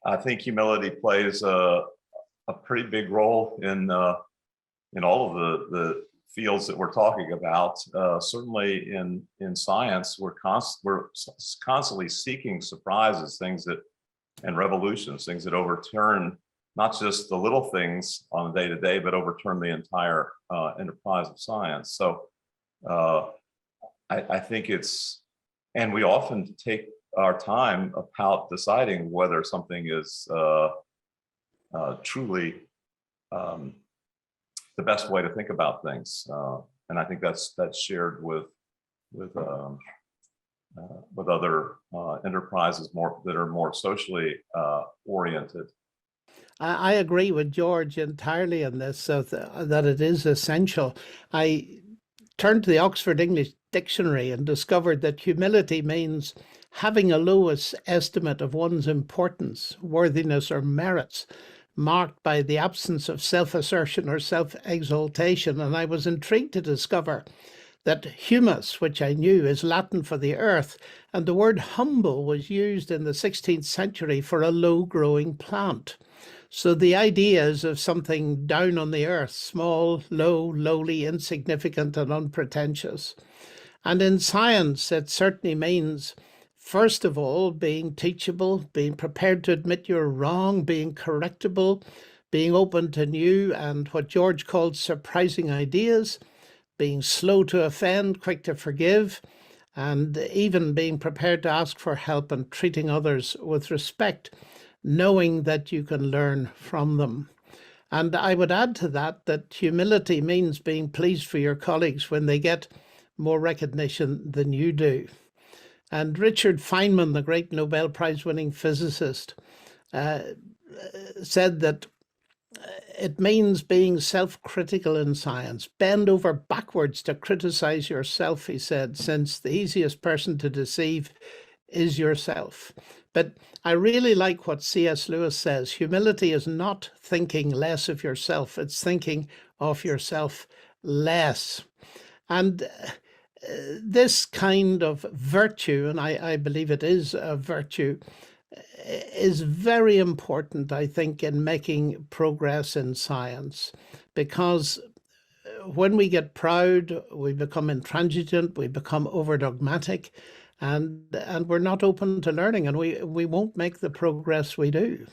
I think humility plays a pretty big role in all of the fields that we're talking about. Certainly in science, we're constantly seeking surprises, things that and revolutions, things that overturn not just the little things on a day-to-day, but overturn the entire enterprise of science. So I think and we often take our time about deciding whether something is truly the best way to think about things, and I think that's shared with other enterprises that are more socially oriented. I agree with George entirely on this, so that it is essential. I turned to the Oxford English Dictionary and discovered that humility means having a low estimate of one's importance, worthiness, or merits, marked by the absence of self-assertion or self-exaltation. And I was intrigued to discover that humus, which I knew is Latin for the earth, and the word humble was used in the 16th century for a low-growing plant. So the idea is of something down on the earth, small, low, lowly, insignificant, and unpretentious. And in science, it certainly means, first of all, being teachable, being prepared to admit you're wrong, being correctable, being open to new and what George called surprising ideas, being slow to offend, quick to forgive, and even being prepared to ask for help and treating others with respect, knowing that you can learn from them. And I would add to that humility means being pleased for your colleagues when they get more recognition than you do. And Richard Feynman, the great Nobel Prize-winning physicist, said that it means being self-critical in science. Bend over backwards to criticize yourself, he said, since the easiest person to deceive is yourself. But I really like what C.S. Lewis says. Humility is not thinking less of yourself. It's thinking of yourself less. And this kind of virtue, and I believe it is a virtue, is very important, I think, in making progress in science, because when we get proud, we become intransigent, we become over-dogmatic, and we're not open to learning, and we won't make the progress we do.